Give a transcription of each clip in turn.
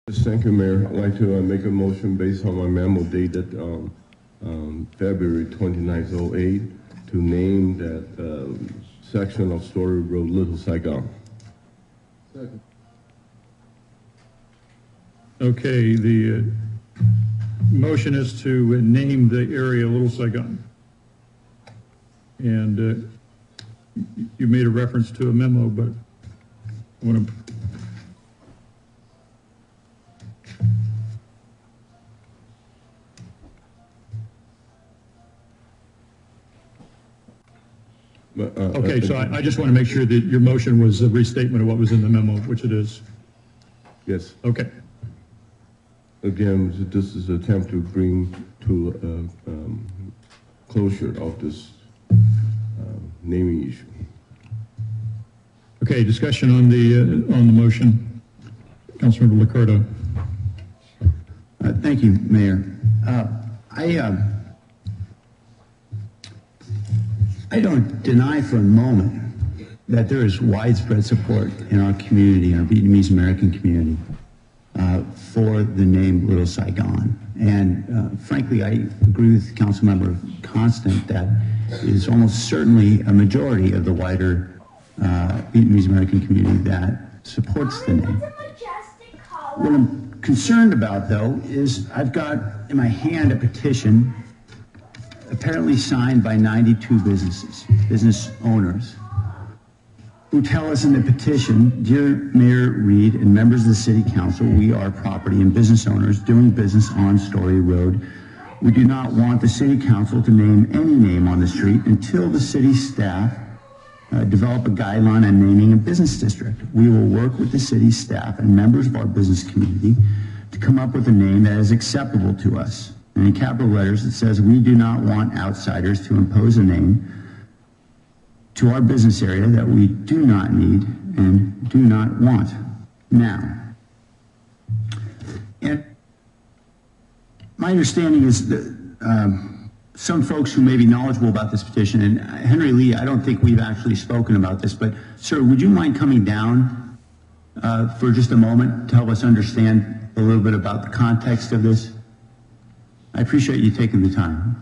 Thank you, Mayor. I'd like to make a motion based on my memo dated February 29th, 08, to name that section of Story Road Little Saigon. Second. Okay, the motion is to name the area Little Saigon. And you made a reference to a memo, but I want to... Okay, so I just want to make sure that your motion was a restatement of what was in the memo, which it is. Yes. Okay. Again, this is an attempt to bring to closure of this naming issue. Okay, discussion on the motion. Councilmember Liccardo. Thank you, Mayor. I don't deny for a moment that there is widespread support in our community, in our Vietnamese American community, for the name Little Saigon. And frankly, I agree with Councilmember Constant that it is almost certainly a majority of the wider Vietnamese American community that supports the name. What I'm concerned about, though, is I've got in my hand a petition apparently signed by 92 business owners, who tell us in the petition, "Dear Mayor Reed and members of the City Council, we are property and business owners doing business on Story Road. We do not want the City Council to name any name on the street until the city staff develop a guideline on naming a business district. We will work with the city staff and members of our business community to come up with a name that is acceptable to us." And in capital letters, it says, "We do not want outsiders to impose a name to our business area that we do not need and do not want." Now, and my understanding is that some folks who may be knowledgeable about this petition, and Henry Lee, I don't think we've actually spoken about this, but sir, would you mind coming down for just a moment to help us understand a little bit about the context of this? I appreciate you taking the time.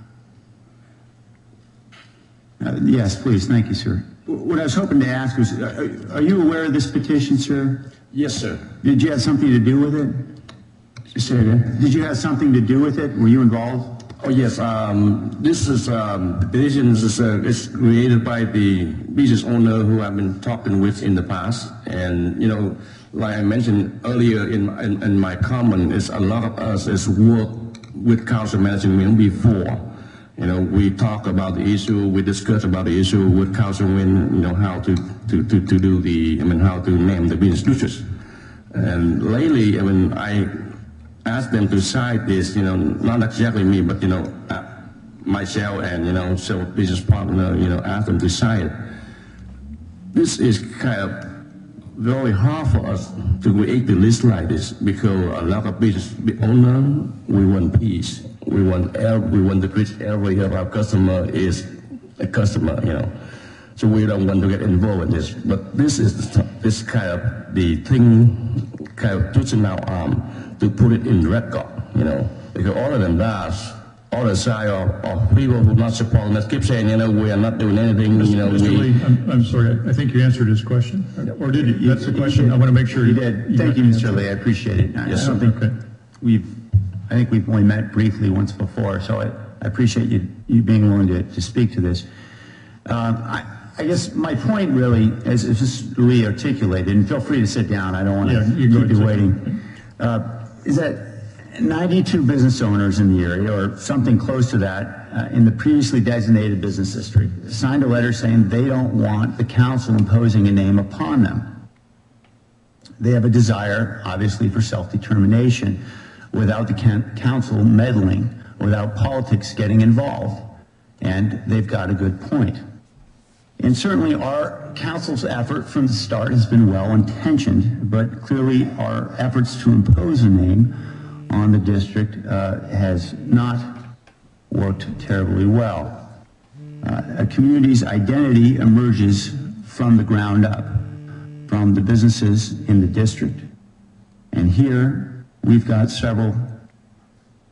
Yes, please. Thank you, sir. What I was hoping to ask was, are you aware of this petition, sir? Yes, sir. Did you have something to do with it? Just say that. Did you have something to do with it? Were you involved? Oh, yes. This is the petition is created by the business owner who I've been talking with in the past, and you know, like I mentioned earlier in my comment, is a lot of us is work with council management before. You know, we talk about the issue, we discuss about the issue with councilmen, you know, how to do the, how to name the business districts. And lately, I asked them to cite this, you know, not exactly me, but, you know, myself and, you know, several business partner, you know, asked them to cite it. This is kind of very hard for us to create the list like this, because a lot of business owner, we want peace. We want to treat every of our customer is a customer, you know. So we don't want to get involved in this. But this is this kind of the thing, kind of twisting our arm to put it in record, you know, because all of them does. All the side of people who not supporting us keep saying, you know, we are not doing anything, you know. Mr. Lee, I'm sorry, I think you answered his question. Or did you? That's the question. I want to make sure you did. Thank you, Mr. Lee. I appreciate it. Yes, okay. I think we've only met briefly once before, so I appreciate you being willing to speak to this. I guess my point really, as Mr. Lee articulated, and feel free to sit down, I don't want to keep you waiting, is that 92 business owners in the area, or something close to that, in the previously designated business district, signed a letter saying they don't want the council imposing a name upon them. They have a desire, obviously, for self-determination without the council meddling, without politics getting involved. And they've got a good point. And certainly our council's effort from the start has been well-intentioned, but clearly our efforts to impose a name on the district has not worked terribly well. A community's identity emerges from the ground up, from the businesses in the district. And here, we've got several,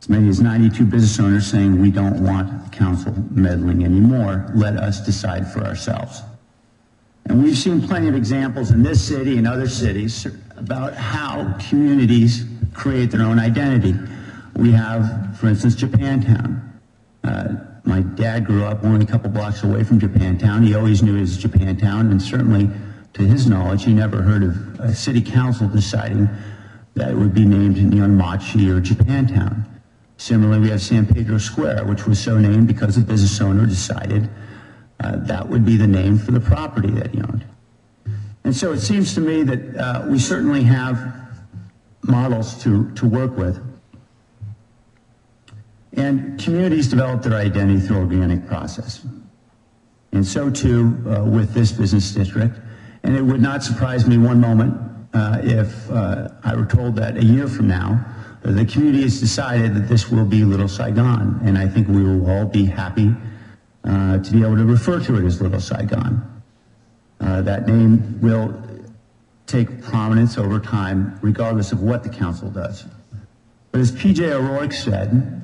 as many as 92 business owners saying we don't want council meddling anymore. Let us decide for ourselves. And we've seen plenty of examples in this city and other cities about how communities create their own identity. We have, for instance, Japantown. My dad grew up only a couple blocks away from Japantown. He always knew it was Japantown, and certainly, to his knowledge, he never heard of a city council deciding that it would be named Machi or Japantown. Similarly, we have San Pedro Square, which was so named because a business owner decided that would be the name for the property that he owned. And so it seems to me that we certainly have models to work with. And communities develop their identity through organic process. And so too with this business district. And it would not surprise me one moment if I were told that a year from now, the community has decided that this will be Little Saigon. And I think we will all be happy to be able to refer to it as Little Saigon. That name will take prominence over time, regardless of what the council does. But as P.J. O'Rourke said,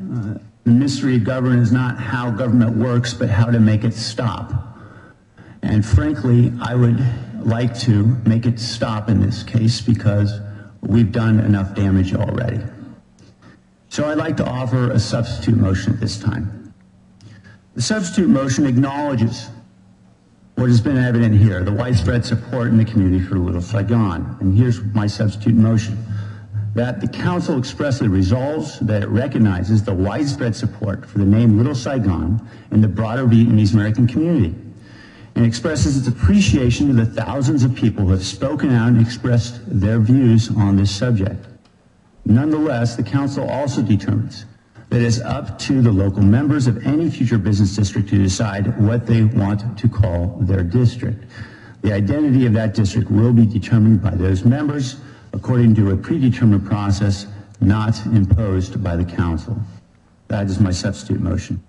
the mystery of government is not how government works, but how to make it stop. And frankly, I would like to make it stop in this case because we've done enough damage already. So I'd like to offer a substitute motion at this time. The substitute motion acknowledges what has been evident here, the widespread support in the community for Little Saigon. And here's my substitute motion. That the council expressly resolves that it recognizes the widespread support for the name Little Saigon in the broader Vietnamese American community, and expresses its appreciation to the thousands of people who have spoken out and expressed their views on this subject. Nonetheless, the council also determines that it's up to the local members of any future business district to decide what they want to call their district. The identity of that district will be determined by those members according to a predetermined process not imposed by the council. That is my substitute motion.